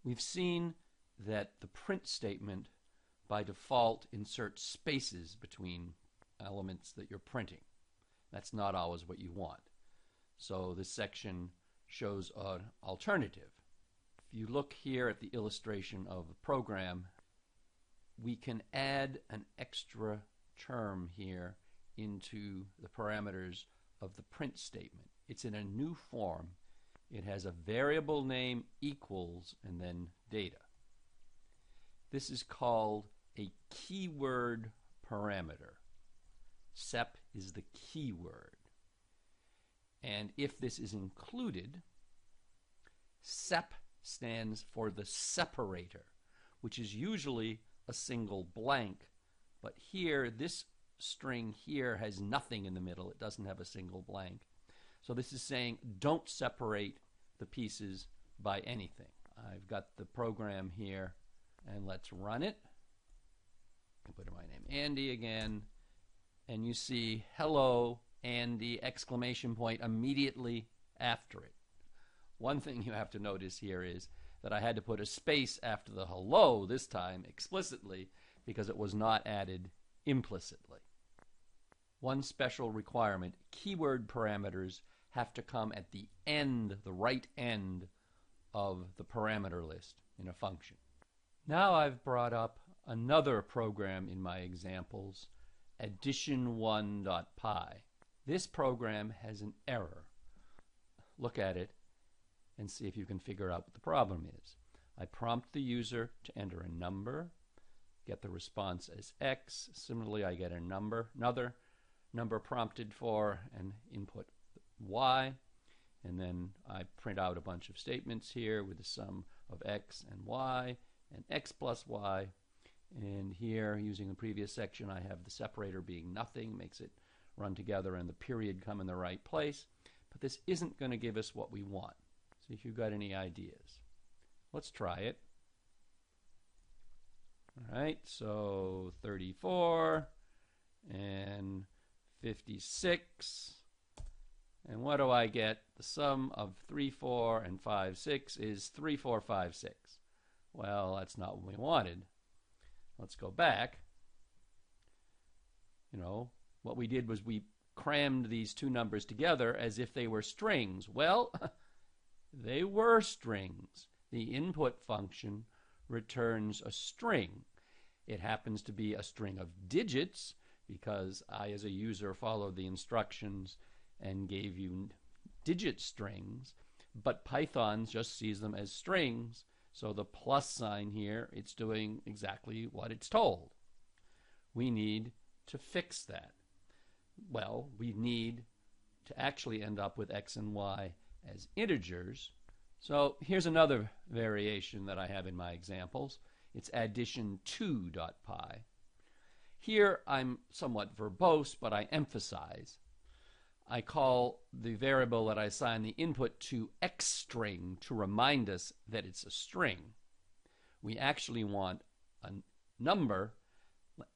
We've seen that the print statement by default inserts spaces between elements that you're printing. That's not always what you want. So this section shows an alternative. If you look here at the illustration of the program, we can add an extra term here into the parameters of the print statement. It's in a new form. It has a variable name equals and then data. This is called a keyword parameter. Sep is the keyword. And if this is included, sep stands for the separator, which is usually a single blank, but here this string here has nothing in the middle. It doesn't have a single blank. So this is saying don't separate the pieces by anything. I've got the program here, and let's run it. I'll put in my name Andy again, and you see hello Andy exclamation point immediately after it. One thing you have to notice here is that I had to put a space after the hello this time explicitly because it was not added implicitly. One special requirement: keyword parameters have to come at the end, the right end of the parameter list in a function. Now I've brought up another program in my examples, addition1.py. This program has an error. Look at it and see if you can figure out what the problem is. I prompt the user to enter a number, get the response as X. Similarly, I get another number prompted for and input Y, and then I print out a bunch of statements here with the sum of X and Y and X plus Y. And here, using the previous section, I have the separator being nothing, makes it run together and the period come in the right place. But this isn't going to give us what we want. See if you've got any ideas. Let's try it. All right, so 34 and 56. And what do I get? The sum of 3, 4, and 5, 6 is 3, 4, 5, 6. Well, that's not what we wanted. Let's go back. What we did was we crammed these two numbers together as if they were strings. Well, they were strings. The input function returns a string. It happens to be a string of digits because I, as a user, followed the instructions and gave you digit strings, but Python just sees them as strings. So the plus sign here, it's doing exactly what it's told. We need to fix that. Well, we need to actually end up with X and Y as integers. So here's another variation that I have in my examples. It's addition2.py. Here I'm somewhat verbose, but I emphasize. I call the variable that I assign the input to xstring to remind us that it's a string. We actually want a number.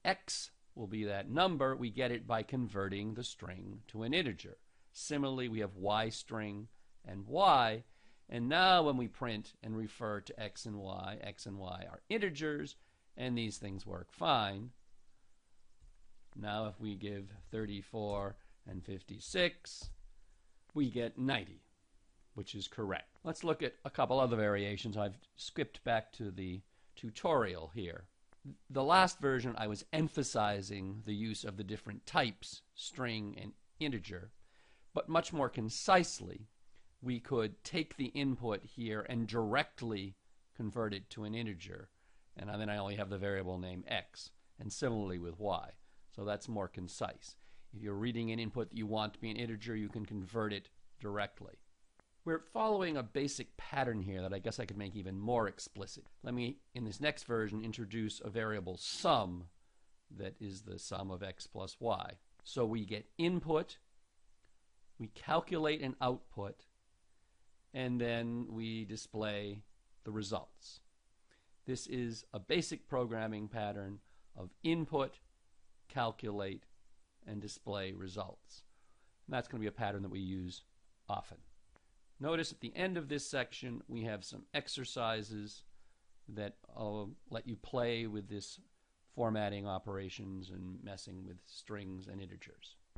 X will be that number. We get it by converting the string to an integer. Similarly, we have y string and y. And now when we print and refer to x and y are integers, and these things work fine. Now if we give 34 and 56, we get 90, which is correct. Let's look at a couple other variations. I've skipped back to the tutorial here. The last version I was emphasizing the use of the different types, string and integer, but much more concisely, we could take the input here and directly convert it to an integer, and then I only have the variable name x, and similarly with y. So that's more concise. If you're reading an input that you want to be an integer, you can convert it directly. We're following a basic pattern here that I guess I could make even more explicit. Let me, in this next version, introduce a variable sum that is the sum of x plus y. So we get input, we calculate an output, and then we display the results. This is a basic programming pattern of input, calculate, and display results. And that's going to be a pattern that we use often. Notice at the end of this section we have some exercises that let you play with this formatting operations and messing with strings and integers.